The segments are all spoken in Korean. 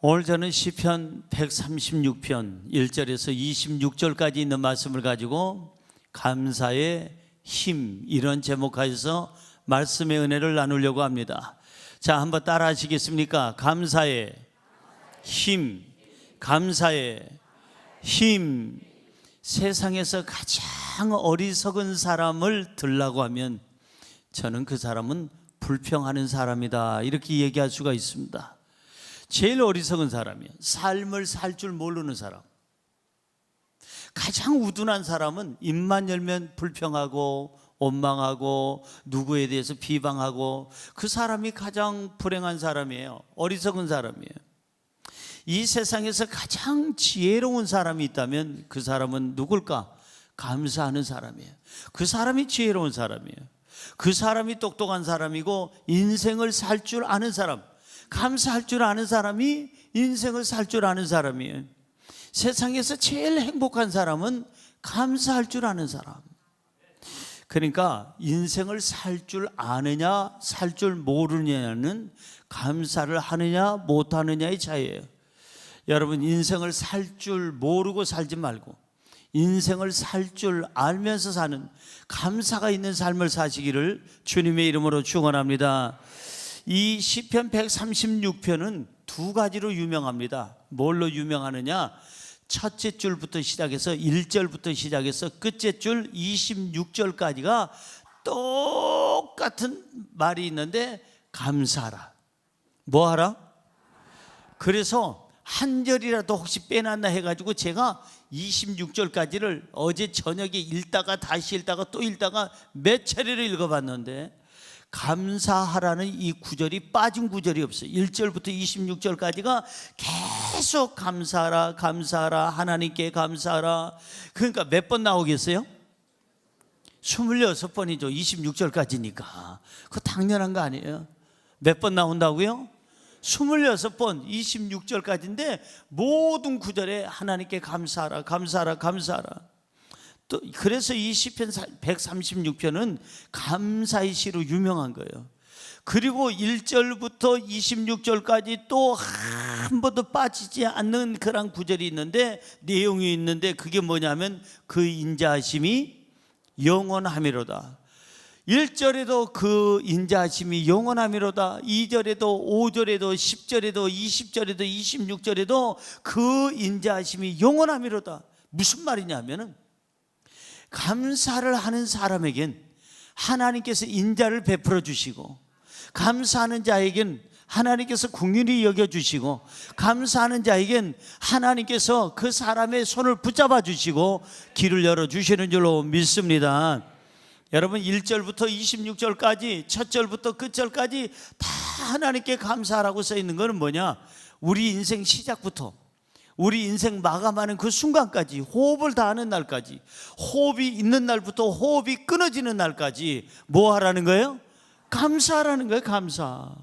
오늘 저는 시편 136편 1절에서 26절까지 있는 말씀을 가지고 감사의 힘, 이런 제목하에서 말씀의 은혜를 나누려고 합니다. 자, 한번 따라 하시겠습니까? 감사의 힘, 감사의 힘. 세상에서 가장 어리석은 사람을 들라고 하면 저는 그 사람은 불평하는 사람이다, 이렇게 얘기할 수가 있습니다. 제일 어리석은 사람이에요. 삶을 살 줄 모르는 사람. 가장 우둔한 사람은 입만 열면 불평하고 원망하고 누구에 대해서 비방하고, 그 사람이 가장 불행한 사람이에요. 어리석은 사람이에요. 이 세상에서 가장 지혜로운 사람이 있다면 그 사람은 누굴까? 감사하는 사람이에요. 그 사람이 지혜로운 사람이에요. 그 사람이 똑똑한 사람이고 인생을 살 줄 아는 사람, 감사할 줄 아는 사람이 인생을 살 줄 아는 사람이에요. 세상에서 제일 행복한 사람은 감사할 줄 아는 사람. 그러니까 인생을 살 줄 아느냐 살 줄 모르느냐는 감사를 하느냐 못하느냐의 차이예요. 여러분, 인생을 살 줄 모르고 살지 말고 인생을 살 줄 알면서 사는 감사가 있는 삶을 사시기를 주님의 이름으로 축원합니다. 이 시편 136편은 두 가지로 유명합니다. 뭘로 유명하느냐? 첫째 줄부터 시작해서 1절부터 시작해서 끝째 줄 26절까지가 똑같은 말이 있는데, 감사하라. 뭐 하라? 그래서 한 절이라도 혹시 빼놨나 해가지고 제가 26절까지를 어제 저녁에 읽다가 다시 읽다가 또 읽다가 몇 차례를 읽어봤는데, 감사하라는 이 구절이 빠진 구절이 없어요. 1절부터 26절까지가 계속 감사하라, 감사하라, 하나님께 감사하라. 그러니까 몇 번 나오겠어요? 26번이죠 26절까지니까. 그거 당연한 거 아니에요? 몇 번 나온다고요? 26번 26절까지인데 모든 구절에 하나님께 감사하라, 감사하라, 감사하라. 또 그래서 이 시편 136편은 감사의 시로 유명한 거예요. 그리고 1절부터 26절까지 또 한 번도 빠지지 않는 그런 구절이 있는데, 내용이 있는데, 그게 뭐냐면 그 인자하심이 영원하미로다. 1절에도 그 인자하심이 영원하미로다. 2절에도 5절에도 10절에도 20절에도 26절에도 그 인자하심이 영원하미로다. 무슨 말이냐면은 감사를 하는 사람에겐 하나님께서 인자를 베풀어 주시고, 감사하는 자에겐 하나님께서 긍휼히 여겨주시고, 감사하는 자에겐 하나님께서 그 사람의 손을 붙잡아 주시고 길을 열어주시는 줄로 믿습니다. 여러분, 1절부터 26절까지 첫 절부터 끝절까지 다 하나님께 감사하라고 써 있는 것은 뭐냐? 우리 인생 시작부터 우리 인생 마감하는 그 순간까지, 호흡을 다하는 날까지, 호흡이 있는 날부터 호흡이 끊어지는 날까지 뭐 하라는 거예요? 감사하라는 거예요. 감사.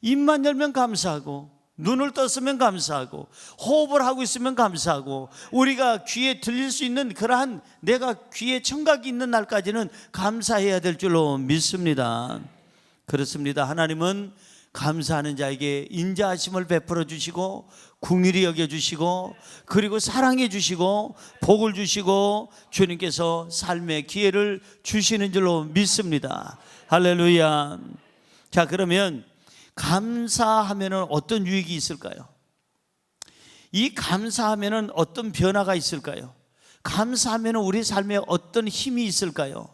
입만 열면 감사하고, 눈을 떴으면 감사하고, 호흡을 하고 있으면 감사하고, 우리가 귀에 들릴 수 있는 그러한 내가 귀에 청각이 있는 날까지는 감사해야 될 줄로 믿습니다. 그렇습니다. 하나님은 감사하는 자에게 인자하심을 베풀어 주시고 긍휼히 여겨 주시고, 그리고 사랑해 주시고 복을 주시고 주님께서 삶의 기회를 주시는 줄로 믿습니다. 할렐루야. 자, 그러면 감사하면은 어떤 유익이 있을까요? 이 감사하면은 어떤 변화가 있을까요? 감사하면은 우리 삶에 어떤 힘이 있을까요?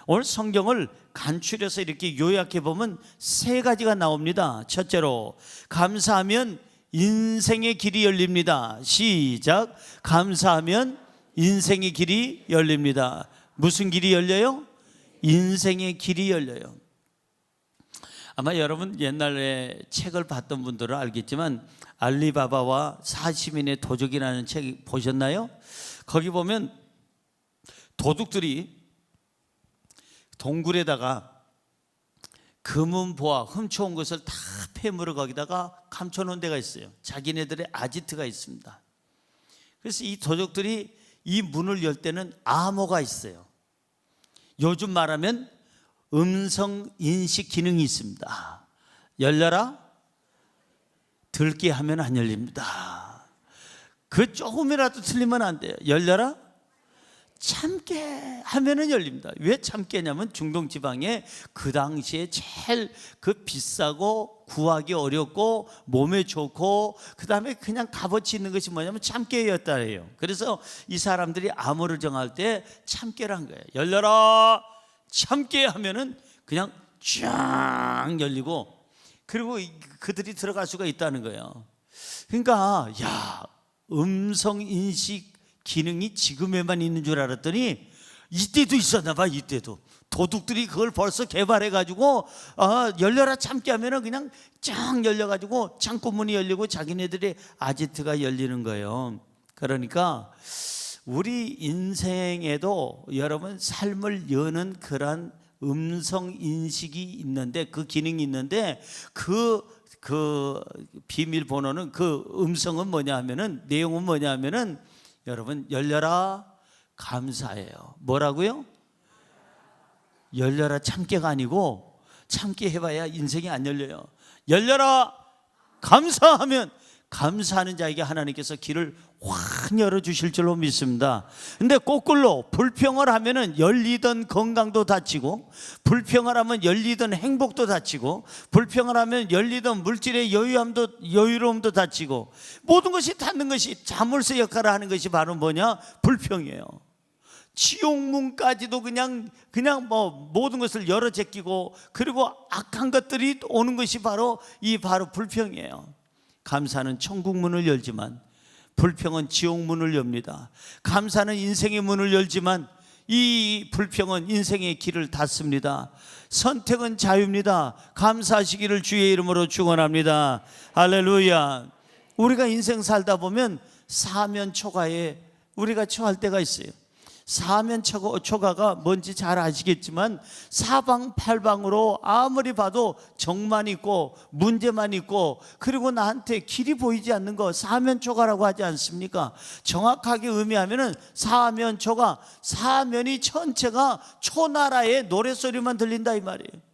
오늘 성경을 간추려서 이렇게 요약해 보면 세 가지가 나옵니다. 첫째로, 감사하면 인생의 길이 열립니다. 시작. 감사하면 인생의 길이 열립니다. 무슨 길이 열려요? 인생의 길이 열려요. 아마 여러분 옛날에 책을 봤던 분들은 알겠지만 알리바바와 40인의 도둑이라는 책 보셨나요? 거기 보면 도둑들이 동굴에다가 금은보화 훔쳐온 것을 다 폐물을 거기다가 감춰놓은 데가 있어요. 자기네들의 아지트가 있습니다. 그래서 이 도둑들이 이 문을 열 때는 암호가 있어요. 요즘 말하면 음성 인식 기능이 있습니다. 열려라, 들게 하면 안 열립니다. 그 조금이라도 틀리면 안 돼요. 열려라 참게 하면은 열립니다. 왜 참게냐면 중동 지방에 그 당시에 제일 그 비싸고 구하기 어렵고 몸에 좋고 그 다음에 그냥 값어치 있는 것이 뭐냐면 참깨였다래요. 그래서 이 사람들이 암호를 정할 때 참깨란 거예요. 열려라 참깨 하면은 그냥 쫙 열리고, 그리고 그들이 들어갈 수가 있다는 거예요. 그러니까 야, 음성 인식 기능이 지금에만 있는 줄 알았더니 이때도 있었나 봐. 이때도 도둑들이 그걸 벌써 개발해 가지고 열려라 참깨 하면은 그냥 쫙 열려 가지고 창고 문이 열리고 자기네들의 아지트가 열리는 거예요. 그러니까 우리 인생에도 여러분 삶을 여는 그런 음성 인식이 있는데, 그 기능이 있는데 그 비밀번호는, 그 음성은 뭐냐 하면은, 내용은 뭐냐 하면은 여러분 열려라 감사해요. 뭐라고요? 열려라 참깨가 아니고, 참깨 해봐야 인생이 안 열려요. 열려라 감사하면 감사하는 자에게 하나님께서 길을 확 열어주실 줄로 믿습니다. 근데 거꾸로 불평을 하면은 열리던 건강도 닫히고, 불평을 하면 열리던 행복도 닫히고, 불평을 하면 열리던 물질의 여유로움도 닫히고, 모든 것이 닫는 것이 자물쇠 역할을 하는 것이 바로 뭐냐? 불평이에요. 지옥문까지도 그냥 뭐 모든 것을 열어 제끼고, 그리고 악한 것들이 오는 것이 바로 불평이에요. 감사는 천국 문을 열지만 불평은 지옥 문을 엽니다. 감사는 인생의 문을 열지만 이 불평은 인생의 길을 닫습니다. 선택은 자유입니다. 감사하시기를 주의 이름으로 축원합니다. 할렐루야. 우리가 인생 살다 보면 사면초가에 우리가 처할 때가 있어요. 사면초가가 뭔지 잘 아시겠지만 사방팔방으로 아무리 봐도 정만 있고 문제만 있고, 그리고 나한테 길이 보이지 않는 거 사면초가라고 하지 않습니까? 정확하게 의미하면은 사면초가, 사면이 전체가 초나라의 노랫소리만 들린다 이 말이에요.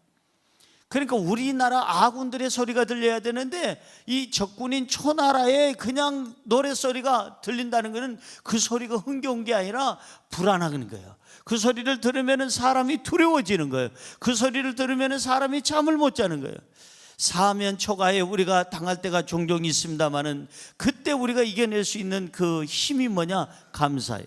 그러니까 우리나라 아군들의 소리가 들려야 되는데 이 적군인 초나라의 그냥 노랫소리가 들린다는 것은 그 소리가 흥겨운 게 아니라 불안한 거예요. 그 소리를 들으면 사람이 두려워지는 거예요. 그 소리를 들으면 사람이 잠을 못 자는 거예요. 사면초가에 우리가 당할 때가 종종 있습니다만은, 그때 우리가 이겨낼 수 있는 그 힘이 뭐냐? 감사예요.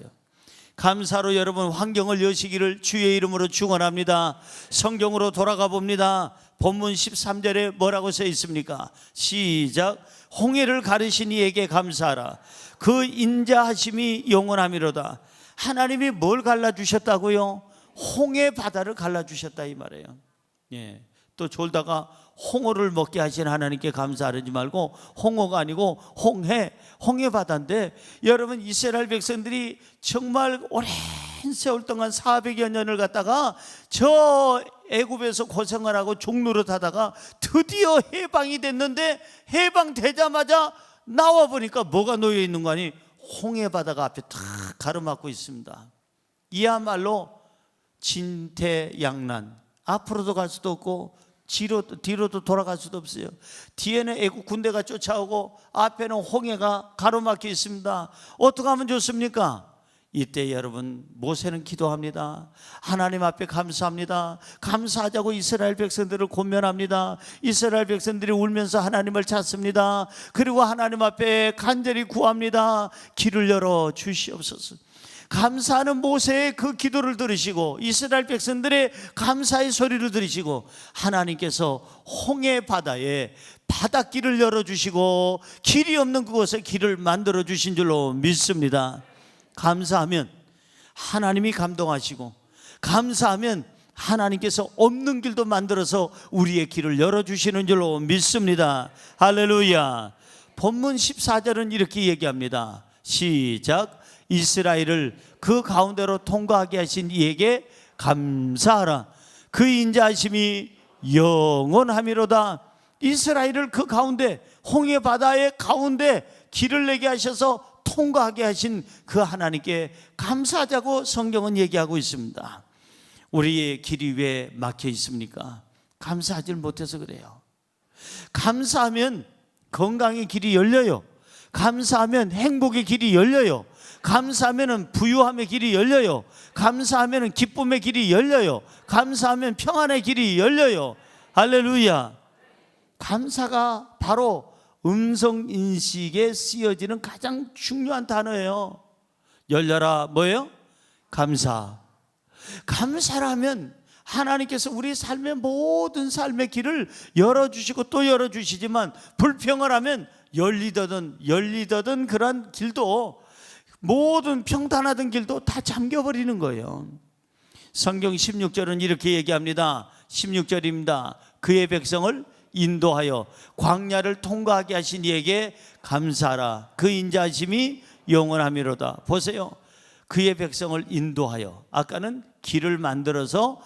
감사로 여러분 환경을 여시기를 주의 이름으로 축원합니다. 성경으로 돌아가 봅니다. 본문 13절에 뭐라고 써 있습니까? 시작. 홍해를 가르신 이에게 감사하라. 그 인자하심이 영원함이로다. 하나님이 뭘 갈라주셨다고요? 홍해 바다를 갈라주셨다 이 말이에요. 예. 또 졸다가 홍어를 먹게 하신 하나님께 감사하지 말고, 홍어가 아니고 홍해 바다인데, 여러분 이스라엘 백성들이 정말 오랜 세월 동안 400여 년을 갖다가 저 애굽에서 고생을 하고 종노릇하다가 드디어 해방이 됐는데, 해방되자마자 나와 보니까 뭐가 놓여 있는 거 아니? 홍해 바다가 앞에 탁 가로막고 있습니다. 이야말로 진퇴양난, 앞으로도 갈 수도 없고 뒤로도 돌아갈 수도 없어요. 뒤에는 애국 군대가 쫓아오고 앞에는 홍해가 가로막혀 있습니다. 어떻게 하면 좋습니까? 이때 여러분 모세는 기도합니다. 하나님 앞에 감사합니다. 감사하자고 이스라엘 백성들을 권면합니다. 이스라엘 백성들이 울면서 하나님을 찾습니다. 그리고 하나님 앞에 간절히 구합니다. 길을 열어 주시옵소서. 감사하는 모세의 그 기도를 들으시고, 이스라엘 백성들의 감사의 소리를 들으시고, 하나님께서 홍해 바다에 바닷길을 열어주시고 길이 없는 그곳에 길을 만들어 주신 줄로 믿습니다. 감사하면 하나님이 감동하시고, 감사하면 하나님께서 없는 길도 만들어서 우리의 길을 열어주시는 줄로 믿습니다. 할렐루야. 본문 14절은 이렇게 얘기합니다. 시작. 이스라엘을 그 가운데로 통과하게 하신 이에게 감사하라. 그 인자하심이 영원함이로다. 이스라엘을 그 가운데, 홍해 바다의 가운데 길을 내게 하셔서 통과하게 하신 그 하나님께 감사하자고 성경은 얘기하고 있습니다. 우리의 길이 왜 막혀 있습니까? 감사하지 못해서 그래요. 감사하면 건강의 길이 열려요. 감사하면 행복의 길이 열려요. 감사하면 부유함의 길이 열려요. 감사하면 기쁨의 길이 열려요. 감사하면 평안의 길이 열려요. 할렐루야. 감사가 바로 음성인식에 쓰여지는 가장 중요한 단어예요. 열려라 뭐예요? 감사. 감사라면 하나님께서 우리 삶의 모든 삶의 길을 열어주시고 또 열어주시지만, 불평을 하면 열리더든 그런 길도, 모든 평탄하던 길도 다 잠겨버리는 거예요. 성경 16절은 이렇게 얘기합니다. 16절입니다. 그의 백성을 인도하여 광야를 통과하게 하신 이에게 감사하라. 그 인자하심이 영원하미로다. 보세요. 그의 백성을 인도하여, 아까는 길을 만들어서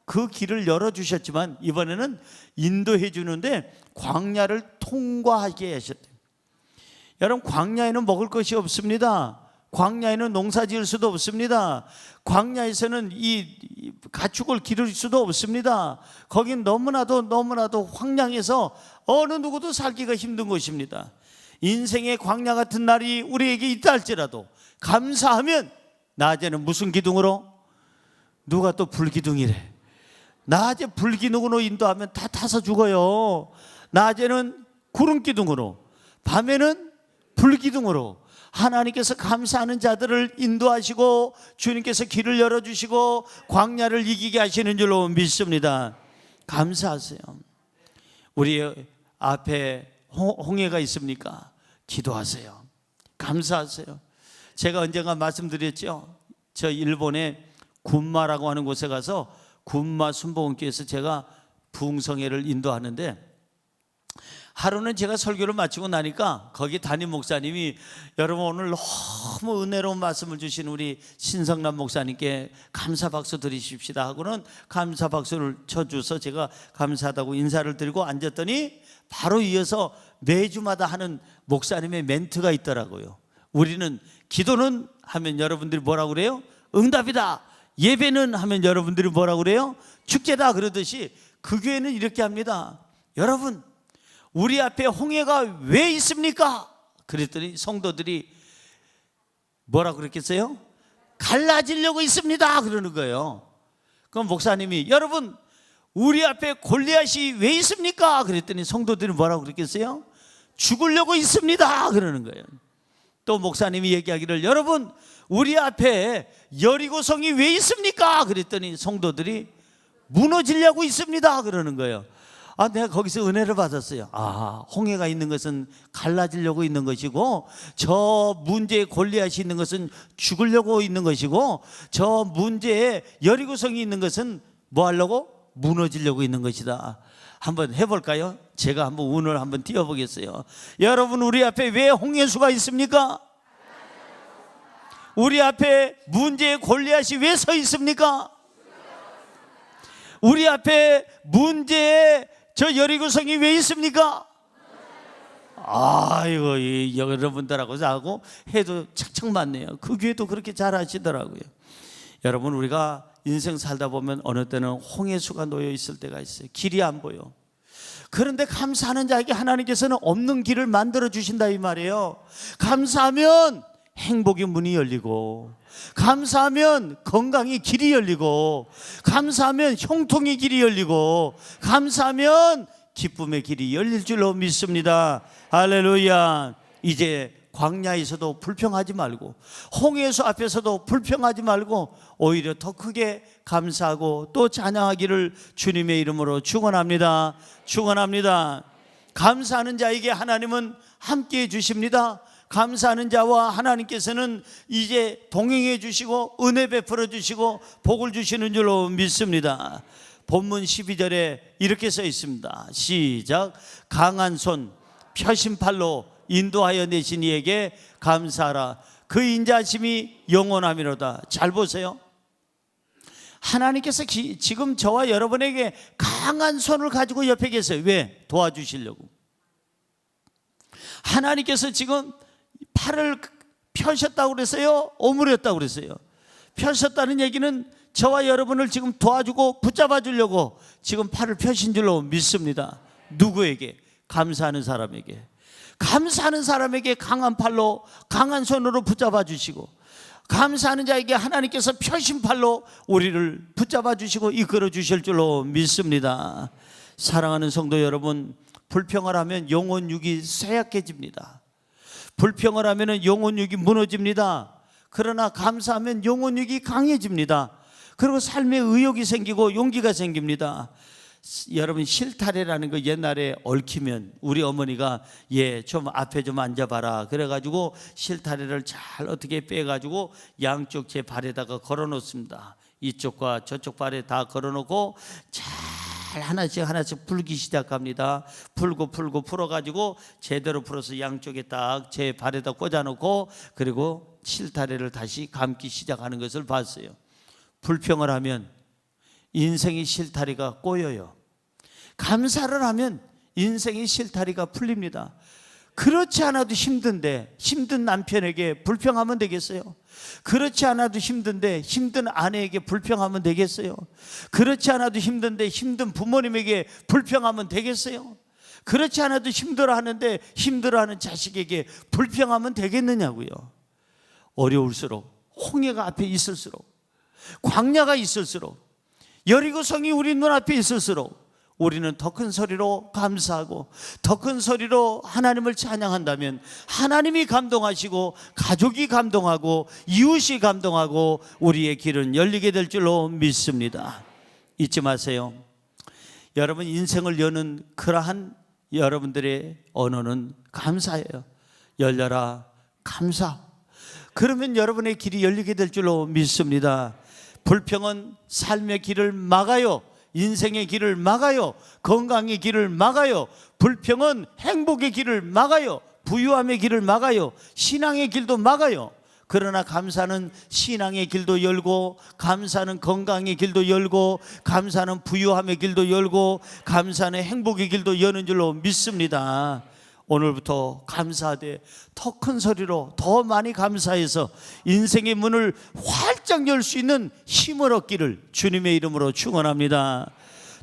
그 길을 열어주셨지만 이번에는 인도해 주는데 광야를 통과하게 하셨대요. 여러분, 광야에는 먹을 것이 없습니다. 광야에는 농사 지을 수도 없습니다. 광야에서는 이 가축을 기를 수도 없습니다. 거긴 너무나도 황량해서 어느 누구도 살기가 힘든 곳입니다. 인생의 광야 같은 날이 우리에게 있다 할지라도 감사하면, 낮에는 무슨 기둥으로? 누가 또 불기둥이래. 낮에 불기둥으로 인도하면 다 타서 죽어요. 낮에는 구름기둥으로, 밤에는 불기둥으로 하나님께서 감사하는 자들을 인도하시고 주님께서 길을 열어주시고 광야를 이기게 하시는 줄로 믿습니다. 감사하세요. 우리 앞에 홍해가 있습니까? 기도하세요. 감사하세요. 제가 언젠가 말씀드렸죠. 저 일본의 군마라고 하는 곳에 가서 군마 순복음교회에서 제가 부흥성회를 인도하는데, 하루는 제가 설교를 마치고 나니까 거기 담임 목사님이, 여러분 오늘 너무 은혜로운 말씀을 주신 우리 신성남 목사님께 감사 박수 드리십시다 하고는 감사 박수를 쳐줘서 제가 감사하다고 인사를 드리고 앉았더니 바로 이어서 매주마다 하는 목사님의 멘트가 있더라고요. 우리는 기도는 하면 여러분들이 뭐라고 그래요? 응답이다. 예배는 하면 여러분들이 뭐라고 그래요? 축제다. 그러듯이 그 교회는 이렇게 합니다. 여러분, 우리 앞에 홍해가 왜 있습니까? 그랬더니 성도들이 뭐라고 그랬겠어요? 갈라지려고 있습니다. 그러는 거예요. 그럼 목사님이, 여러분 우리 앞에 골리앗이 왜 있습니까? 그랬더니 성도들이 뭐라고 그랬겠어요? 죽으려고 있습니다. 그러는 거예요. 또 목사님이 얘기하기를, 여러분 우리 앞에 여리고성이 왜 있습니까? 그랬더니 성도들이 무너지려고 있습니다. 그러는 거예요. 내가 거기서 은혜를 받았어요. 홍해가 있는 것은 갈라지려고 있는 것이고, 저 문제에 골리앗이 있는 것은 죽으려고 있는 것이고, 저 문제에 여리고성이 있는 것은 뭐 하려고? 무너지려고 있는 것이다. 한번 해볼까요? 제가 한번 운을 한번 띄워보겠어요. 여러분, 우리 앞에 왜 홍해수가 있습니까? 우리 앞에 문제의 골리앗이 왜 서 있습니까? 우리 앞에 문제의 저 여리고성이 왜 있습니까? 이거 여러분들하고 하고 해도 착착 맞네요. 그 교회도 그렇게 잘 하시더라고요. 여러분, 우리가 인생 살다 보면 어느 때는 홍해수가 놓여 있을 때가 있어요. 길이 안 보여. 그런데 감사하는 자에게 하나님께서는 없는 길을 만들어 주신다 이 말이에요. 감사하면 행복의 문이 열리고, 감사하면 건강의 길이 열리고, 감사하면 형통의 길이 열리고, 감사하면 기쁨의 길이 열릴 줄로 믿습니다. 할렐루야. 이제 광야에서도 불평하지 말고, 홍해수 앞에서도 불평하지 말고, 오히려 더 크게 감사하고 또 찬양하기를 주님의 이름으로 축원합니다. 축원합니다. 감사하는 자에게 하나님은 함께해 주십니다. 감사하는 자와 하나님께서는 이제 동행해 주시고 은혜 베풀어 주시고 복을 주시는 줄로 믿습니다. 본문 12절에 이렇게 써 있습니다. 시작. 강한 손 펴신 팔로 인도하여 내신 이에게 감사하라. 그 인자하심이 영원하미로다. 잘 보세요. 하나님께서 지금 저와 여러분에게 강한 손을 가지고 옆에 계세요. 왜? 도와주시려고. 하나님께서 지금 팔을 펴셨다고 그랬어요? 오므렸다고 그랬어요? 펴셨다는 얘기는 저와 여러분을 지금 도와주고 붙잡아 주려고 지금 팔을 펴신 줄로 믿습니다. 누구에게? 감사하는 사람에게, 감사하는 사람에게 강한 팔로, 강한 손으로 붙잡아 주시고, 감사하는 자에게 하나님께서 펴신 팔로 우리를 붙잡아 주시고 이끌어 주실 줄로 믿습니다. 사랑하는 성도 여러분, 불평을 하면 영혼육이 쇠약해집니다. 불평을 하면 영혼육이 무너집니다. 그러나 감사하면 영혼육이 강해집니다. 그리고 삶에 의욕이 생기고 용기가 생깁니다. 여러분, 실타래라는 거 옛날에 얽히면 우리 어머니가 좀 앞에 좀 앉아봐라 그래가지고 실타래를 잘 어떻게 빼가지고 양쪽 제 발에다가 걸어놓습니다. 이쪽과 저쪽 발에 다 걸어놓고 잘 하나씩 풀기 시작합니다. 풀고 풀어가지고 제대로 풀어서 양쪽에 딱 제 발에다 꽂아놓고 그리고 실타래를 다시 감기 시작하는 것을 봤어요. 불평을 하면 인생의 실타래가 꼬여요. 감사를 하면 인생의 실타래가 풀립니다. 그렇지 않아도 힘든데 힘든 남편에게 불평하면 되겠어요? 그렇지 않아도 힘든데 힘든 아내에게 불평하면 되겠어요? 그렇지 않아도 힘든데 힘든 부모님에게 불평하면 되겠어요? 그렇지 않아도 힘들어하는데 힘들어하는 자식에게 불평하면 되겠느냐고요. 어려울수록, 홍해가 앞에 있을수록, 광야가 있을수록, 여리고성이 우리 눈앞에 있을수록 우리는 더 큰 소리로 감사하고 더 큰 소리로 하나님을 찬양한다면 하나님이 감동하시고 가족이 감동하고 이웃이 감동하고 우리의 길은 열리게 될 줄로 믿습니다. 잊지 마세요. 여러분, 인생을 여는 그러한 여러분들의 언어는 감사예요. 열려라, 감사. 그러면 여러분의 길이 열리게 될 줄로 믿습니다. 불평은 삶의 길을 막아요. 인생의 길을 막아요. 건강의 길을 막아요. 불평은 행복의 길을 막아요. 부유함의 길을 막아요. 신앙의 길도 막아요. 그러나 감사는 신앙의 길도 열고, 감사는 건강의 길도 열고, 감사는 부유함의 길도 열고, 감사는 행복의 길도 여는 줄로 믿습니다. 오늘부터 감사하되 더 큰 소리로 더 많이 감사해서 인생의 문을 활짝 열 수 있는 힘을 얻기를 주님의 이름으로 축원합니다.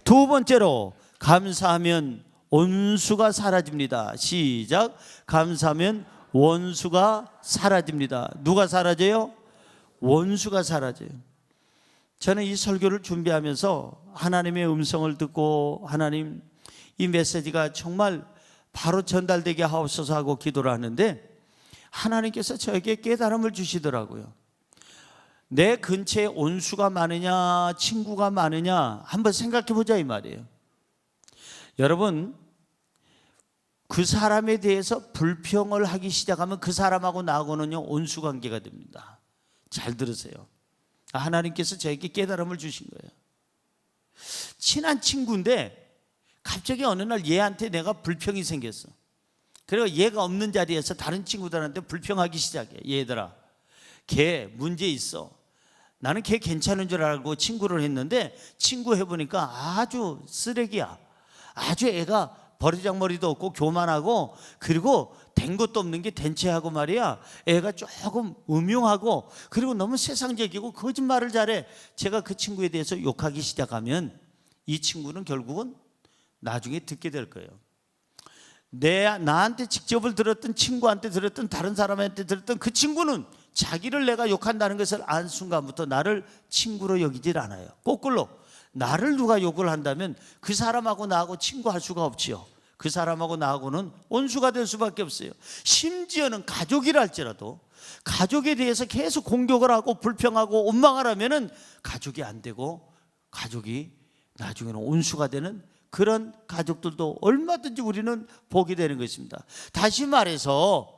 두 번째로, 감사하면 원수가 사라집니다. 시작. 감사하면 원수가 사라집니다. 누가 사라져요? 원수가 사라져요. 저는 이 설교를 준비하면서 하나님의 음성을 듣고, 하나님, 이 메시지가 정말 바로 전달되게 하옵소서 하고 기도를 하는데 하나님께서 저에게 깨달음을 주시더라고요. 내 근처에 온수가 많으냐 친구가 많으냐 한번 생각해 보자 이 말이에요. 여러분, 그 사람에 대해서 불평을 하기 시작하면 그 사람하고 나하고는요 온수 관계가 됩니다. 잘 들으세요. 하나님께서 저에게 깨달음을 주신 거예요. 친한 친구인데 갑자기 어느 날 얘한테 내가 불평이 생겼어. 그리고 얘가 없는 자리에서 다른 친구들한테 불평하기 시작해. 얘들아, 걔 문제 있어. 나는 걔 괜찮은 줄 알고 친구를 했는데 친구 해보니까 아주 쓰레기야. 아주 애가 버리장머리도 없고 교만하고 그리고 된 것도 없는 게 된체하고 말이야. 애가 조금 음흉하고 그리고 너무 세상적이고 거짓말을 잘해. 제가 그 친구에 대해서 욕하기 시작하면 이 친구는 결국은 나중에 듣게 될 거예요. 나한테 직접을 들었던 친구한테 들었던 다른 사람한테 들었던 그 친구는 자기를 내가 욕한다는 것을 안 순간부터 나를 친구로 여기질 않아요. 거꾸로 나를 누가 욕을 한다면 그 사람하고 나하고 친구할 수가 없지요. 그 사람하고 나하고는 원수가 될 수밖에 없어요. 심지어는 가족이라 할지라도 가족에 대해서 계속 공격을 하고 불평하고 원망을 하면은 가족이 안 되고 가족이 나중에는 원수가 되는 그런 가족들도 얼마든지 우리는 보게 되는 것입니다. 다시 말해서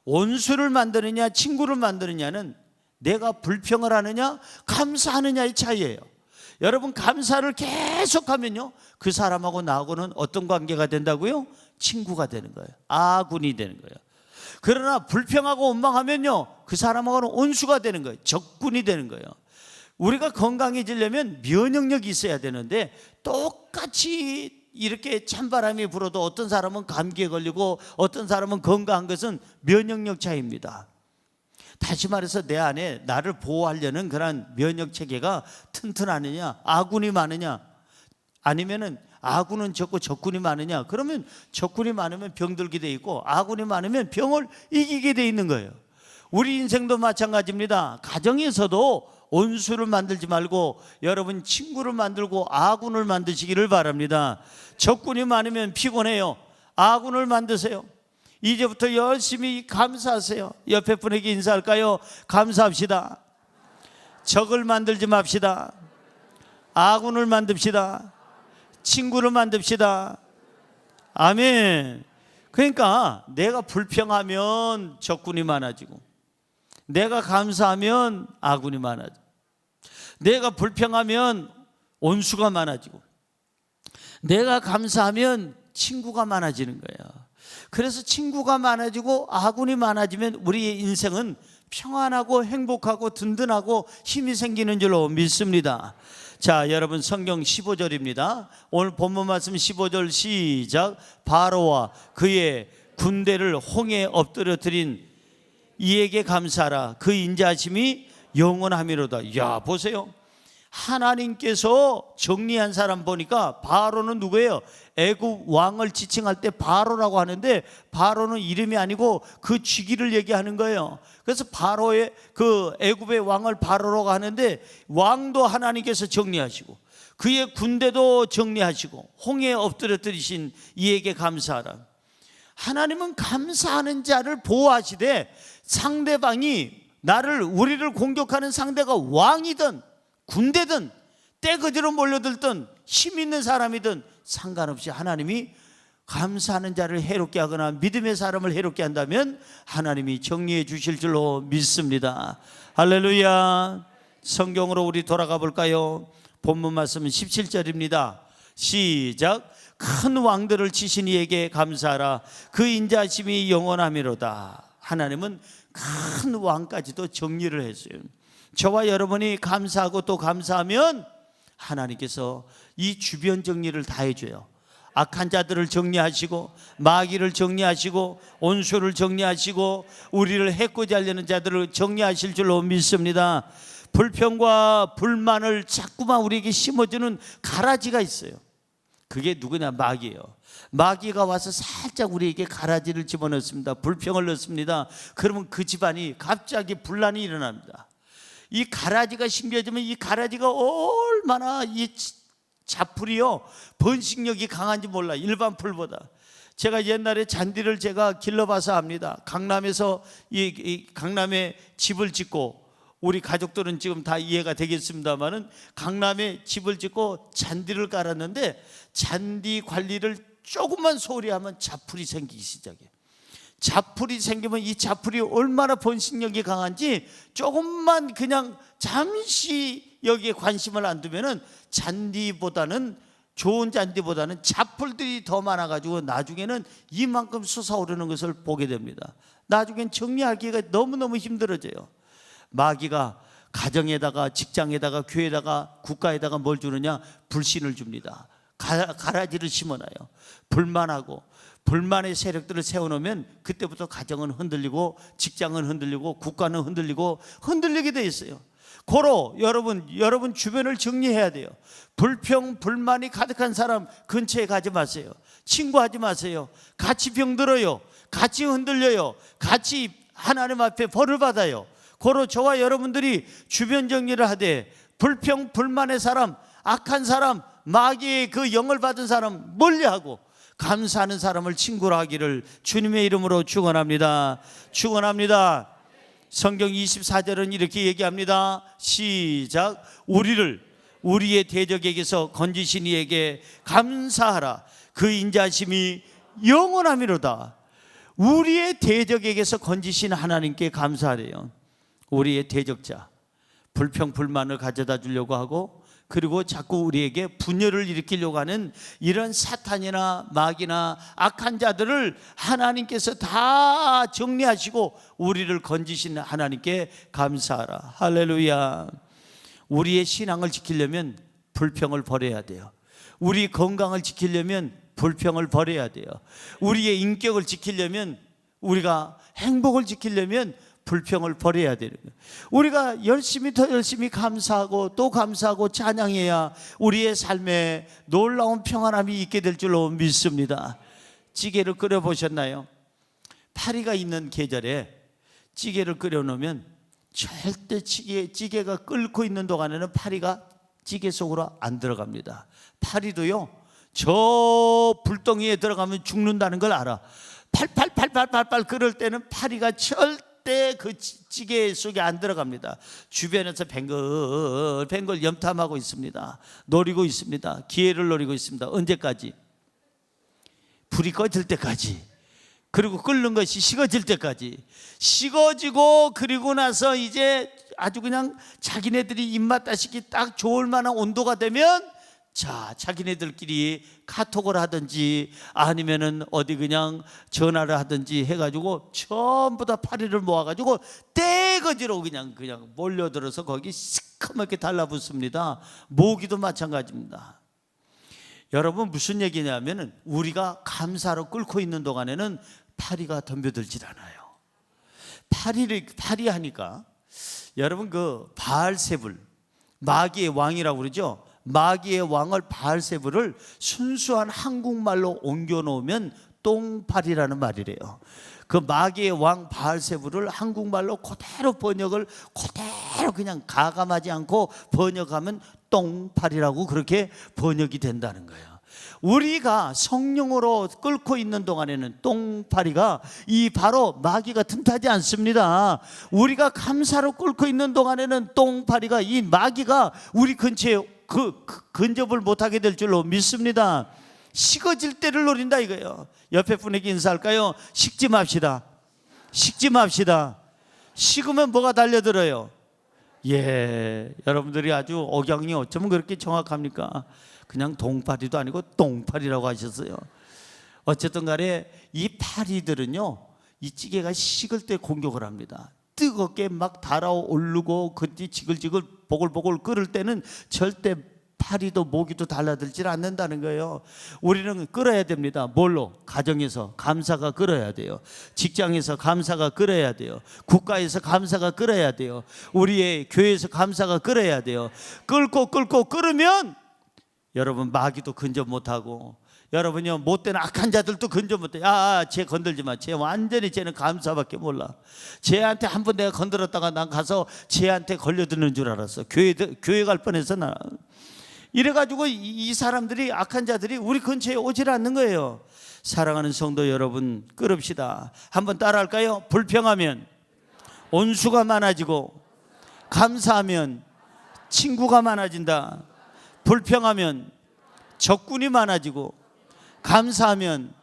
원수를 만드느냐 친구를 만드느냐는 내가 불평을 하느냐 감사하느냐의 차이예요. 여러분, 감사를 계속하면요 그 사람하고 나하고는 어떤 관계가 된다고요? 친구가 되는 거예요. 아군이 되는 거예요. 그러나 불평하고 원망하면요 그 사람하고는 원수가 되는 거예요. 적군이 되는 거예요. 우리가 건강해지려면 면역력이 있어야 되는데 똑같이 이렇게 찬바람이 불어도 어떤 사람은 감기에 걸리고 어떤 사람은 건강한 것은 면역력 차이입니다. 다시 말해서 내 안에 나를 보호하려는 그런 면역 체계가 튼튼하느냐 아군이 많으냐 아니면은 아군은 적고 적군이 많으냐? 그러면 적군이 많으면 병들게 돼 있고 아군이 많으면 병을 이기게 돼 있는 거예요. 우리 인생도 마찬가지입니다. 가정에서도 온수를 만들지 말고 여러분 친구를 만들고 아군을 만드시기를 바랍니다. 적군이 많으면 피곤해요. 아군을 만드세요. 이제부터 열심히 감사하세요. 옆에 분에게 인사할까요? 감사합시다. 적을 만들지 맙시다. 아군을 만듭시다. 친구를 만듭시다. 아멘. 그러니까 내가 불평하면 적군이 많아지고 내가 감사하면 아군이 많아지고 내가 불평하면 온수가 많아지고 내가 감사하면 친구가 많아지는 거예요. 그래서 친구가 많아지고 아군이 많아지면 우리의 인생은 평안하고 행복하고 든든하고 힘이 생기는 줄로 믿습니다. 자, 여러분 성경 15절입니다. 오늘 본문 말씀 15절 시작. 바로와 그의 군대를 홍해에 엎드려뜨린 이에게 감사하라. 그 인자하심이 영원함이로다. 야, 보세요. 하나님께서 정리한 사람 보니까 바로는 누구예요? 애굽 왕을 지칭할 때 바로라고 하는데 바로는 이름이 아니고 그 직위를 얘기하는 거예요. 그래서 바로의 그 애굽의 왕을 바로라고 하는데 왕도 하나님께서 정리하시고 그의 군대도 정리하시고 홍해에 엎드려뜨리신 이에게 감사하라. 하나님은 감사하는 자를 보호하시되 상대방이 우리를 공격하는 상대가 왕이든 군대든 떼거지로 몰려들든 힘 있는 사람이든 상관없이 하나님이 감사하는 자를 해롭게 하거나 믿음의 사람을 해롭게 한다면 하나님이 정리해 주실 줄로 믿습니다. 할렐루야. 성경으로 우리 돌아가 볼까요? 본문 말씀은 17절입니다. 시작. 큰 왕들을 치신 이에게 감사하라. 그 인자심이 영원함이로다. 하나님은 큰 왕까지도 정리를 했어요. 저와 여러분이 감사하고 또 감사하면 하나님께서 이 주변 정리를 다 해줘요. 악한 자들을 정리하시고 마귀를 정리하시고 온수를 정리하시고 우리를 해코지 하려는 자들을 정리하실 줄로 믿습니다. 불평과 불만을 자꾸만 우리에게 심어주는 가라지가 있어요. 그게 누구냐? 마귀예요. 마귀가 와서 살짝 우리에게 가라지를 집어넣습니다. 불평을 넣습니다. 그러면 그 집안이 갑자기 분란이 일어납니다. 이 가라지가 심겨지면 이 가라지가 얼마나 이 자풀이요 번식력이 강한지 몰라. 일반 풀보다. 제가 옛날에 잔디를 제가 길러봐서 압니다. 강남에서 이 강남에 집을 짓고 우리 가족들은 지금 다 이해가 되겠습니다만은 강남에 집을 짓고 잔디를 깔았는데 잔디 관리를 조금만 소홀히 하면 자풀이 생기기 시작해요. 자풀이 생기면 이 자풀이 얼마나 번식력이 강한지 조금만 그냥 잠시 여기에 관심을 안 두면은 잔디보다는 좋은 잔디보다는 자풀들이 더 많아가지고 나중에는 이만큼 솟아오르는 것을 보게 됩니다. 나중엔 정리하기가 너무너무 힘들어져요. 마귀가 가정에다가 직장에다가 교회에다가 국가에다가 뭘 주느냐? 불신을 줍니다. 가라지를 심어놔요. 불만하고 불만의 세력들을 세워놓으면 그때부터 가정은 흔들리고 직장은 흔들리고 국가는 흔들리고 흔들리게 돼 있어요. 고로 여러분 주변을 정리해야 돼요. 불평 불만이 가득한 사람 근처에 가지 마세요. 친구하지 마세요. 같이 병들어요. 같이 흔들려요. 같이 하나님 앞에 벌을 받아요. 고로 저와 여러분들이 주변 정리를 하되 불평 불만의 사람, 악한 사람, 마귀의 그 영을 받은 사람 멀리하고 감사하는 사람을 친구로 하기를 주님의 이름으로 축원합니다. 축원합니다. 성경 24절은 이렇게 얘기합니다. 시작. 우리의 대적에게서 건지신 이에게 감사하라. 그 인자심이 영원함이로다. 우리의 대적에게서 건지신 하나님께 감사하래요. 우리의 대적자 불평 불만을 가져다 주려고 하고 그리고 자꾸 우리에게 분열을 일으키려고 하는 이런 사탄이나 마귀나 악한 자들을 하나님께서 다 정리하시고 우리를 건지신 하나님께 감사하라. 할렐루야. 우리의 신앙을 지키려면 불평을 버려야 돼요. 우리 건강을 지키려면 불평을 버려야 돼요. 우리의 인격을 지키려면 우리가 행복을 지키려면 불평을 버려야 되는 거예요. 우리가 더 열심히 감사하고 또 감사하고 찬양해야 우리의 삶에 놀라운 평안함이 있게 될 줄로 믿습니다. 찌개를 끓여 보셨나요? 파리가 있는 계절에 찌개를 끓여 놓으면 절대 찌개가 끓고 있는 동안에는 파리가 찌개 속으로 안 들어갑니다. 파리도요, 저 불덩이에 들어가면 죽는다는 걸 알아. 팔팔 끓을 때는 파리가 절대 그 찌개 속에 안 들어갑니다. 주변에서 뱅글 염탐하고 있습니다. 노리고 있습니다. 기회를 노리고 있습니다. 언제까지? 불이 꺼질 때까지. 그리고 끓는 것이 식어질 때까지. 식어지고 그리고 나서 이제 아주 그냥 자기네들이 입맛 다시기 딱 좋을 만한 온도가 되면, 자, 자기네들끼리 카톡을 하든지 아니면은 어디 그냥 전화를 하든지 해가지고 전부 다 파리를 모아가지고 떼거지로 그냥 몰려들어서 거기 시커멓게 달라붙습니다. 모기도 마찬가지입니다. 여러분, 무슨 얘기냐면은 우리가 감사로 끓고 있는 동안에는 파리가 덤벼들질 않아요. 파리 하니까 여러분, 그 바알세불, 마귀의 왕이라고 그러죠. 마귀의 왕을 바알세불을 순수한 한국말로 옮겨 놓으면 똥파리라는 말이래요. 그 마귀의 왕 바알세불을 한국말로 그대로 그냥 가감하지 않고 번역하면 똥파리라고 그렇게 번역이 된다는 거예요. 우리가 성령으로 끓고 있는 동안에는 똥파리가 바로 마귀가 틈타지 않습니다. 우리가 감사로 끓고 있는 동안에는 똥파리가, 이 마귀가 우리 근처에 근접을 못하게 될 줄로 믿습니다. 식어질 때를 노린다 이거예요. 옆에 분에게 인사할까요? 식지 맙시다. 식으면 뭐가 달려들어요? 예, 여러분들이 아주 억양이 어쩌면 그렇게 정확합니까? 그냥 동파리도 아니고 똥파리라고 하셨어요. 어쨌든 간에 이 파리들은요, 이 찌개가 식을 때 공격을 합니다. 뜨겁게 막 달아오르고 그뒤 지글지글 보글보글 끓을 때는 절대 파리도 모기도 달라들질 않는다는 거예요. 우리는 끓어야 됩니다. 뭘로? 가정에서 감사가 끓어야 돼요. 직장에서 감사가 끓어야 돼요. 국가에서 감사가 끓어야 돼요. 우리의 교회에서 감사가 끓어야 돼요. 끓고 끓으면 여러분, 마귀도 근접 못하고, 여러분요, 못된 악한 자들도 근접 못해. 쟤 건들지 마. 쟤는 감사밖에 몰라. 쟤한테 한번 내가 건드렸다가 난 가서 쟤한테 걸려드는 줄 알았어. 교회 갈 뻔해서 나. 이래가지고 이 사람들이, 악한 자들이 우리 근처에 오질 않는 거예요. 사랑하는 성도 여러분, 끓읍시다. 한번 따라할까요? 불평하면 온수가 많아지고, 감사하면 친구가 많아진다. 불평하면 적군이 많아지고, 감사하면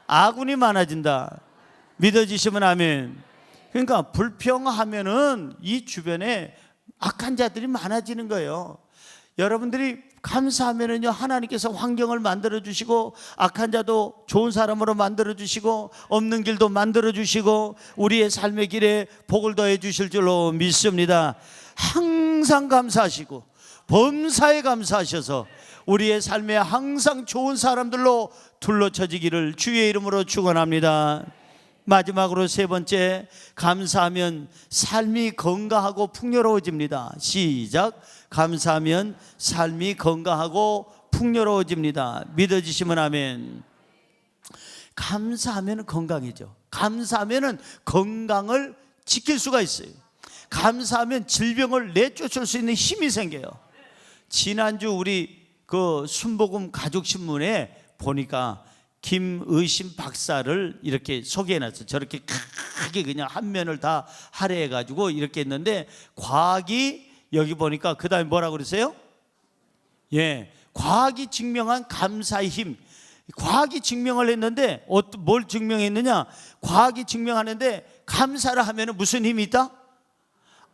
아군이 많아진다. 믿어지시면 아멘. 그러니까 불평하면은 이 주변에 악한 자들이 많아지는 거예요. 여러분들이 감사하면은요, 하나님께서 환경을 만들어 주시고, 악한 자도 좋은 사람으로 만들어 주시고, 없는 길도 만들어 주시고, 우리의 삶의 길에 복을 더해 주실 줄로 믿습니다. 항상 감사하시고 범사에 감사하셔서 우리의 삶에 항상 좋은 사람들로 둘러쳐지기를 주의 이름으로 축원합니다. 마지막으로 세 번째, 감사하면 삶이 건강하고 풍요로워집니다. 시작. 감사하면 삶이 건강하고 풍요로워집니다. 믿어지시면 아멘. 감사하면 건강해져. 감사하면 건강을 지킬 수가 있어요. 감사하면 질병을 내쫓을 수 있는 힘이 생겨요. 지난주 우리 그 순복음 가족신문에 보니까 김의심 박사를 이렇게 소개해놨어요. 저렇게 크게 그냥 한 면을 다 할애해가지고 이렇게 했는데, 과학이 여기 보니까 그 다음에 뭐라고 그랬어요? 예, 과학이 증명한 감사의 힘. 과학이 증명을 했는데 뭘 증명했느냐? 과학이 증명하는데 감사를 하면 무슨 힘이 있다?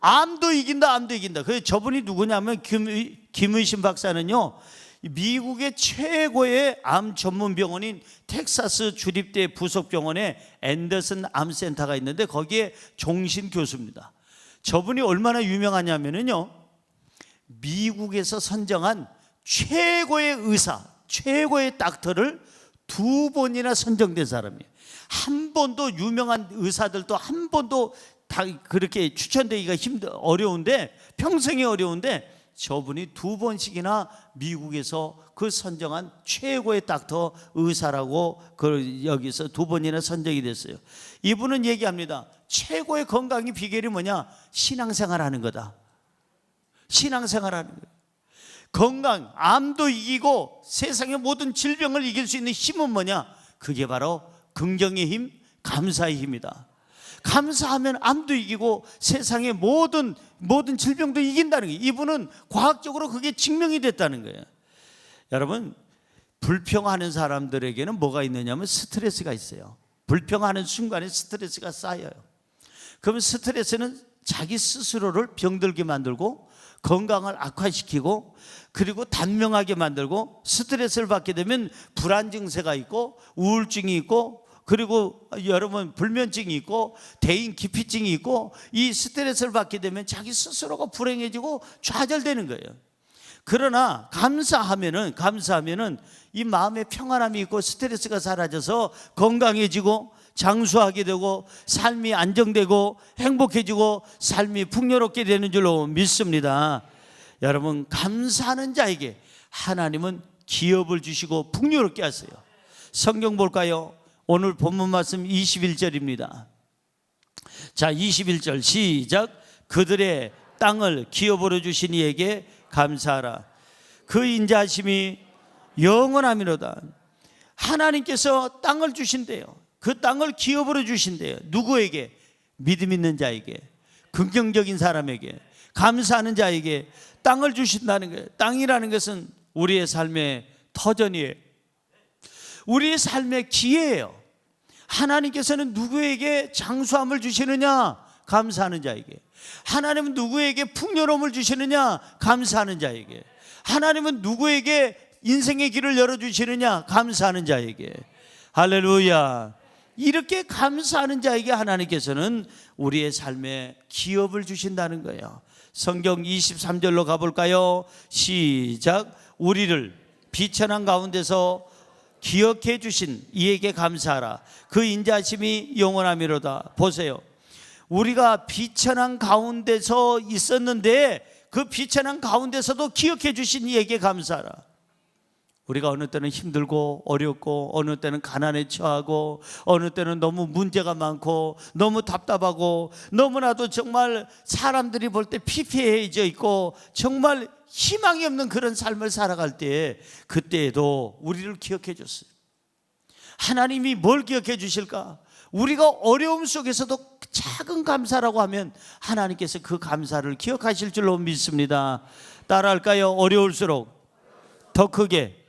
암도 이긴다. 그래서 저분이 누구냐면 김의심 박사는요, 미국의 최고의 암 전문 병원인 텍사스 주립대 부속병원에 앤더슨 암센터가 있는데 거기에 종신 교수입니다. 저분이 얼마나 유명하냐면요, 미국에서 선정한 최고의 의사, 최고의 닥터를 2번이나 선정된 사람이에요. 한 번도, 유명한 의사들도 한 번도 다 그렇게 추천되기가 어려운데, 평생이 어려운데, 저분이 2번씩이나 미국에서 그 선정한 최고의 닥터 의사라고 여기서 2번이나 선정이 됐어요. 이분은 얘기합니다. 최고의 건강의 비결이 뭐냐? 신앙생활하는 거다. 신앙생활하는 거예요. 건강, 암도 이기고 세상의 모든 질병을 이길 수 있는 힘은 뭐냐? 그게 바로 긍정의 힘, 감사의 힘이다. 감사하면 암도 이기고 세상의 모든 질병도 이긴다는 거예요. 이분은 과학적으로 그게 증명이 됐다는 거예요. 여러분, 불평하는 사람들에게는 뭐가 있느냐면 스트레스가 있어요. 불평하는 순간에 스트레스가 쌓여요. 그러면 스트레스는 자기 스스로를 병들게 만들고 건강을 악화시키고, 그리고 단명하게 만들고, 스트레스를 받게 되면 불안 증세가 있고 우울증이 있고, 그리고 여러분 불면증이 있고 대인 기피증이 있고, 이 스트레스를 받게 되면 자기 스스로가 불행해지고 좌절되는 거예요. 그러나 감사하면은 이 마음에 평안함이 있고 스트레스가 사라져서 건강해지고 장수하게 되고 삶이 안정되고 행복해지고 삶이 풍요롭게 되는 줄로 믿습니다. 여러분, 감사하는 자에게 하나님은 기업을 주시고 풍요롭게 하세요. 성경 볼까요? 오늘 본문 말씀 21절입니다. 자, 21절 시작. 그들의 땅을 기업으로 주신 이에게 감사하라. 그 인자하심이 영원하미로다. 하나님께서 땅을 주신대요. 그 땅을 기업으로 주신대요. 누구에게? 믿음 있는 자에게, 긍정적인 사람에게, 감사하는 자에게 땅을 주신다는 거예요. 땅이라는 것은 우리의 삶의 터전이에요. 우리의 삶의 기회예요. 하나님께서는 누구에게 장수함을 주시느냐? 감사하는 자에게. 하나님은 누구에게 풍요로움을 주시느냐? 감사하는 자에게. 하나님은 누구에게 인생의 길을 열어주시느냐? 감사하는 자에게. 할렐루야. 이렇게 감사하는 자에게 하나님께서는 우리의 삶에 기업을 주신다는 거예요. 성경 23절로 가볼까요? 시작. 우리를 비천한 가운데서 기억해 주신 이에게 감사하라. 그 인자심이 영원하미로다. 보세요, 우리가 비천한 가운데서 있었는데 그 비천한 가운데서도 기억해 주신 이에게 감사하라. 우리가 어느 때는 힘들고 어렵고, 어느 때는 가난에 처하고, 어느 때는 너무 문제가 많고 너무 답답하고, 너무나도 정말 사람들이 볼 때 피폐해져 있고 정말 희망이 없는 그런 삶을 살아갈 때, 그때에도 우리를 기억해 줬어요. 하나님이 뭘 기억해 주실까? 우리가 어려움 속에서도 작은 감사라고 하면 하나님께서 그 감사를 기억하실 줄로 믿습니다. 따라할까요? 어려울수록 더 크게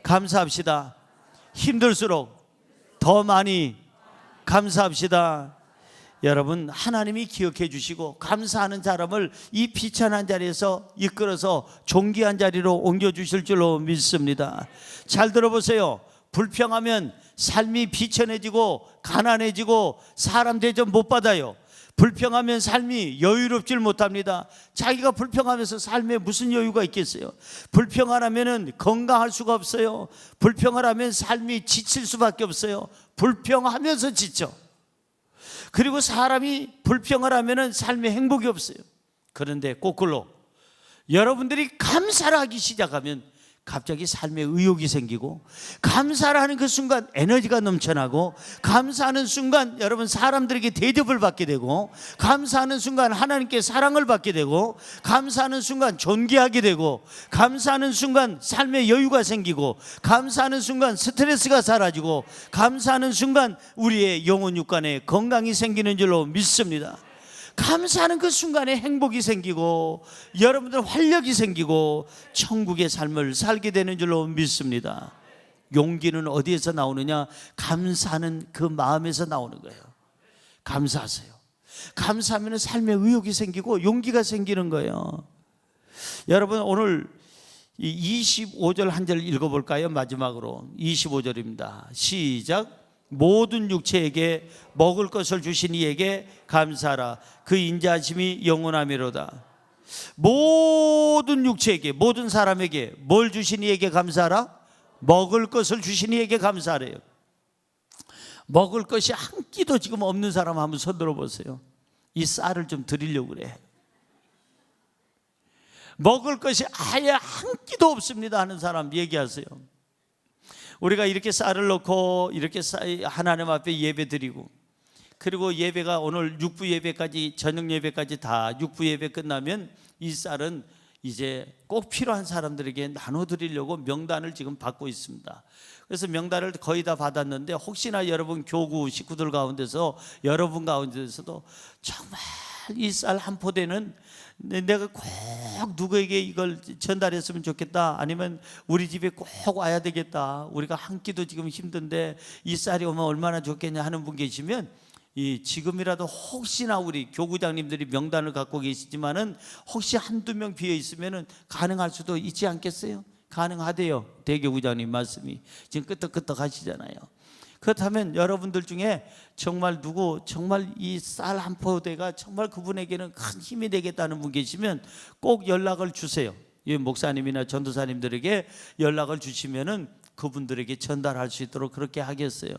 감사합시다. 힘들수록 더 많이 감사합시다. 여러분, 하나님이 기억해 주시고 감사하는 사람을 이 비천한 자리에서 이끌어서 존귀한 자리로 옮겨 주실 줄로 믿습니다. 잘 들어보세요. 불평하면 삶이 비천해지고 가난해지고 사람 대접 못 받아요. 불평하면 삶이 여유롭질 못합니다. 자기가 불평하면서 삶에 무슨 여유가 있겠어요? 불평을 하면 건강할 수가 없어요. 불평을 하면 삶이 지칠 수밖에 없어요. 불평하면서 지쳐. 그리고 사람이 불평을 하면 삶에 행복이 없어요. 그런데 거꾸로 여러분들이 감사를 하기 시작하면 갑자기 삶에 의욕이 생기고, 감사를 하는 그 순간 에너지가 넘쳐나고, 감사하는 순간 여러분 사람들에게 대접을 받게 되고, 감사하는 순간 하나님께 사랑을 받게 되고, 감사하는 순간 존귀하게 되고, 감사하는 순간 삶에 여유가 생기고, 감사하는 순간 스트레스가 사라지고, 감사하는 순간 우리의 영혼 육간에 건강이 생기는 줄로 믿습니다. 감사하는 그 순간에 행복이 생기고 여러분들 활력이 생기고 천국의 삶을 살게 되는 줄로 믿습니다. 용기는 어디에서 나오느냐? 감사하는 그 마음에서 나오는 거예요. 감사하세요. 감사하면 삶에 의욕이 생기고 용기가 생기는 거예요. 여러분, 오늘 25절 한 절 읽어볼까요? 마지막으로 25절입니다. 시작. 모든 육체에게 먹을 것을 주신 이에게 감사하라. 그 인자하심이 영원하미로다. 모든 육체에게, 모든 사람에게 뭘 주신 이에게 감사하라? 먹을 것을 주신 이에게 감사하래요. 먹을 것이 한 끼도 지금 없는 사람 한번 손 들어보세요. 이 쌀을 좀 드리려고 그래. 먹을 것이 아예 한 끼도 없습니다 하는 사람 얘기하세요. 우리가 이렇게 쌀을 넣고 이렇게 하나님 앞에 예배 드리고, 그리고 예배가 오늘 육부 예배까지, 저녁 예배까지 다 육부 예배 끝나면 이 쌀은 이제 꼭 필요한 사람들에게 나눠드리려고 명단을 지금 받고 있습니다. 그래서 명단을 거의 다 받았는데, 혹시나 여러분 교구 식구들 가운데서, 여러분 가운데서도 정말 이 쌀 한 포대는 내가 꼭 누구에게 이걸 전달했으면 좋겠다, 아니면 우리 집에 꼭 와야 되겠다, 우리가 한 끼도 지금 힘든데 이 쌀이 오면 얼마나 좋겠냐 하는 분 계시면, 지금이라도 혹시나 우리 교구장님들이 명단을 갖고 계시지만은 혹시 한두 명 비어 있으면은 가능할 수도 있지 않겠어요? 가능하대요. 대교구장님 말씀이 지금 끄떡끄떡 하시잖아요. 그렇다면 여러분들 중에 정말 정말 이 쌀 한 포대가 정말 그분에게는 큰 힘이 되겠다는 분 계시면 꼭 연락을 주세요. 이 목사님이나 전도사님들에게 연락을 주시면은 그분들에게 전달할 수 있도록 그렇게 하겠어요.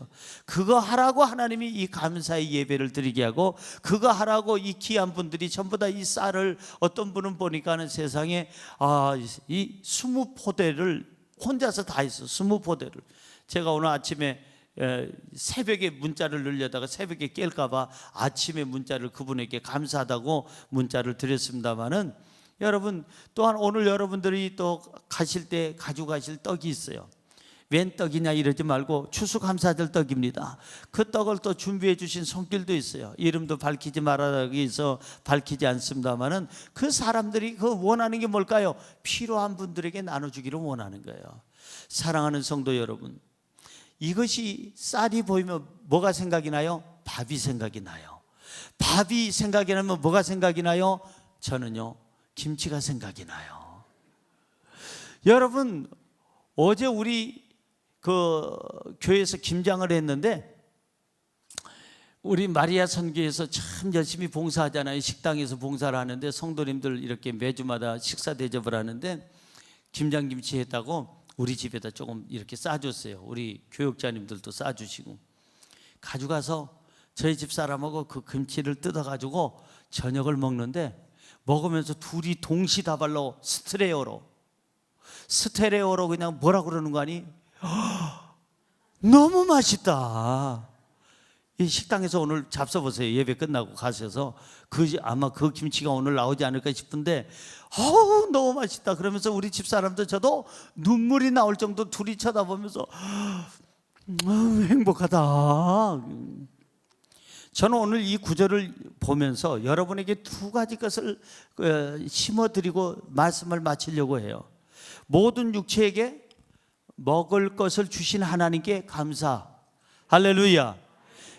그거 하라고 하나님이 이 감사의 예배를 드리게 하고, 그거 하라고 이 귀한 분들이 전부 다 이 쌀을, 어떤 분은 보니까는 세상에 이 20포대를 혼자서 다 했어. 20포대를. 제가 오늘 아침에 새벽에 문자를 넣으려다가 새벽에 깰까봐 아침에 문자를, 그분에게 감사하다고 문자를 드렸습니다마는, 여러분 또한 오늘 여러분들이 또 가실 때 가져가실 떡이 있어요. 웬 떡이냐 이러지 말고 추수감사절 떡입니다. 그 떡을 또 준비해 주신 손길도 있어요. 이름도 밝히지 말아라고 해서 밝히지 않습니다만은, 그 사람들이 그 원하는 게 뭘까요? 필요한 분들에게 나눠주기를 원하는 거예요. 사랑하는 성도 여러분, 이것이 쌀이 보이면 뭐가 생각이 나요? 밥이 생각이 나요. 밥이 생각이 나면 뭐가 생각이 나요? 저는요, 김치가 생각이 나요. 여러분, 어제 우리 그 교회에서 김장을 했는데, 우리 마리아 선교에서 참 열심히 봉사하잖아요. 식당에서 봉사를 하는데 성도님들 이렇게 매주마다 식사 대접을 하는데, 김장김치 했다고 우리 집에다 조금 이렇게 싸줬어요. 우리 교육자님들도 싸주시고, 가져가서 저희 집 사람하고 그 김치를 뜯어가지고 저녁을 먹는데, 먹으면서 둘이 동시다발로 스테레오로 그냥 뭐라 그러는 거 아니? 너무 맛있다. 이 식당에서 오늘 잡숴보세요. 예배 끝나고 가셔서 아마 그 김치가 오늘 나오지 않을까 싶은데, 너무 맛있다. 그러면서 우리 집사람도 저도 눈물이 나올 정도 둘이 쳐다보면서 행복하다. 저는 오늘 이 구절을 보면서 여러분에게 두 가지 것을 심어드리고 말씀을 마치려고 해요. 모든 육체에게 먹을 것을 주신 하나님께 감사. 할렐루야.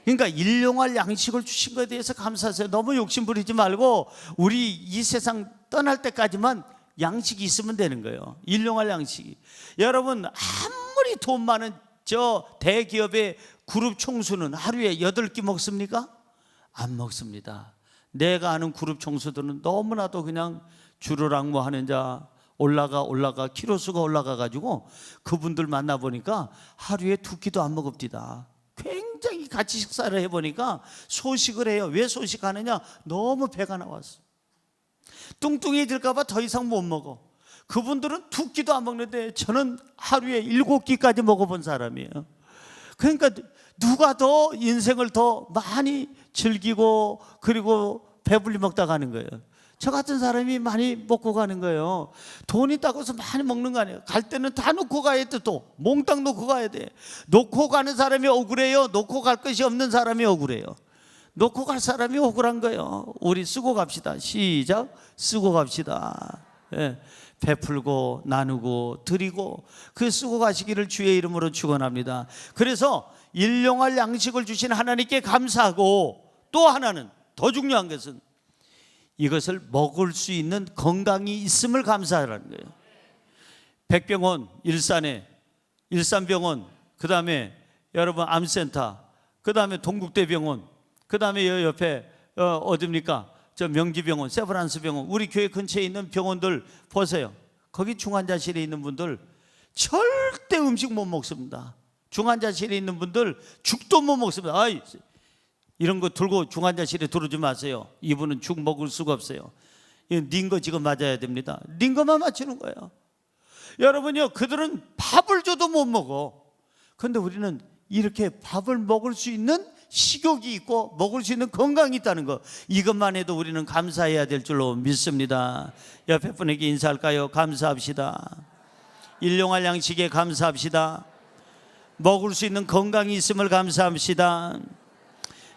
그러니까 일용할 양식을 주신 것에 대해서 감사하세요. 너무 욕심 부리지 말고 우리 이 세상 떠날 때까지만 양식이 있으면 되는 거예요. 일용할 양식이. 여러분, 아무리 돈 많은 저 대기업의 그룹 총수는 하루에 8끼 먹습니까? 안 먹습니다. 내가 아는 그룹 총수들은 너무나도 그냥 주르락모 하는 자, 올라가 키로수가 올라가가지고 그분들 만나보니까 하루에 2끼도 안 먹읍디다. 굉장히 같이 식사를 해보니까 소식을 해요. 왜 소식하느냐? 너무 배가 나왔어. 뚱뚱해질까봐 더 이상 못 먹어. 그분들은 2끼도 안 먹는데 저는 하루에 7끼까지 먹어본 사람이에요. 그러니까 누가 더 인생을 더 많이 즐기고 그리고 배불리 먹다 가는 거예요. 저 같은 사람이 많이 먹고 가는 거예요. 돈 있다고 해서 많이 먹는 거 아니에요. 갈 때는 다 놓고 가야 돼. 또 몽땅 놓고 가야 돼. 놓고 가는 사람이 억울해요? 놓고 갈 것이 없는 사람이 억울해요? 놓고 갈 사람이 억울한 거예요. 우리 쓰고 갑시다. 시작. 쓰고 갑시다. 베풀고 나누고 드리고 그 쓰고 가시기를 주의 이름으로 축원합니다. 그래서 일용할 양식을 주신 하나님께 감사하고, 또 하나는 더 중요한 것은 이것을 먹을 수 있는 건강이 있음을 감사하라는 거예요. 백병원, 일산병원, 그 다음에 여러분 암센터, 그 다음에 동국대병원, 그 다음에 옆에 어딥니까? 저 명지병원, 세브란스병원, 우리 교회 근처에 있는 병원들 보세요. 거기 중환자실에 있는 분들 절대 음식 못 먹습니다. 중환자실에 있는 분들 죽도 못 먹습니다. 이런 거 들고 중환자실에 들어오지 마세요. 이분은 죽 먹을 수가 없어요. 닌 거 지금 맞아야 됩니다. 닌 것만 맞추는 거예요. 여러분요, 그들은 밥을 줘도 못 먹어. 그런데 우리는 이렇게 밥을 먹을 수 있는 식욕이 있고 먹을 수 있는 건강이 있다는 거, 이것만 해도 우리는 감사해야 될 줄로 믿습니다. 옆에 분에게 인사할까요? 감사합시다. 일용할 양식에 감사합시다. 먹을 수 있는 건강이 있음을 감사합시다.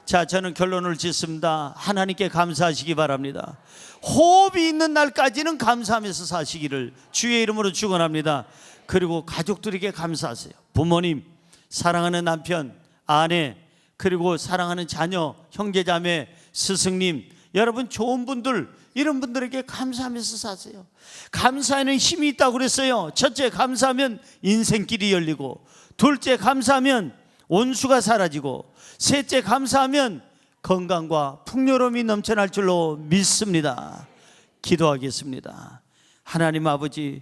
자, 저는 결론을 짓습니다. 하나님께 감사하시기 바랍니다. 호흡이 있는 날까지는 감사하면서 사시기를 주의 이름으로 축원합니다. 그리고 가족들에게 감사하세요. 부모님, 사랑하는 남편, 아내, 그리고 사랑하는 자녀, 형제자매, 스승님, 여러분 좋은 분들, 이런 분들에게 감사하면서 사세요. 감사에는 힘이 있다고 그랬어요. 첫째, 감사하면 인생길이 열리고, 둘째, 감사하면 온수가 사라지고, 셋째, 감사하면 건강과 풍요로움이 넘쳐날 줄로 믿습니다. 기도하겠습니다. 하나님 아버지,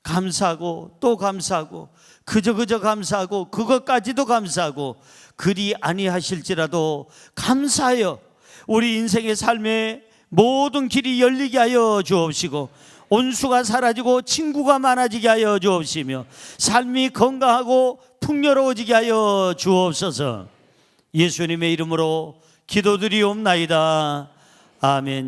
감사하고 또 감사하고 그저 감사하고 그것까지도 감사하고 그리 아니하실지라도 감사하여 우리 인생의 삶에 모든 길이 열리게 하여 주옵시고, 온수가 사라지고 친구가 많아지게 하여 주옵시며, 삶이 건강하고 풍요로워지게 하여 주옵소서. 예수님의 이름으로 기도드리옵나이다. 아멘.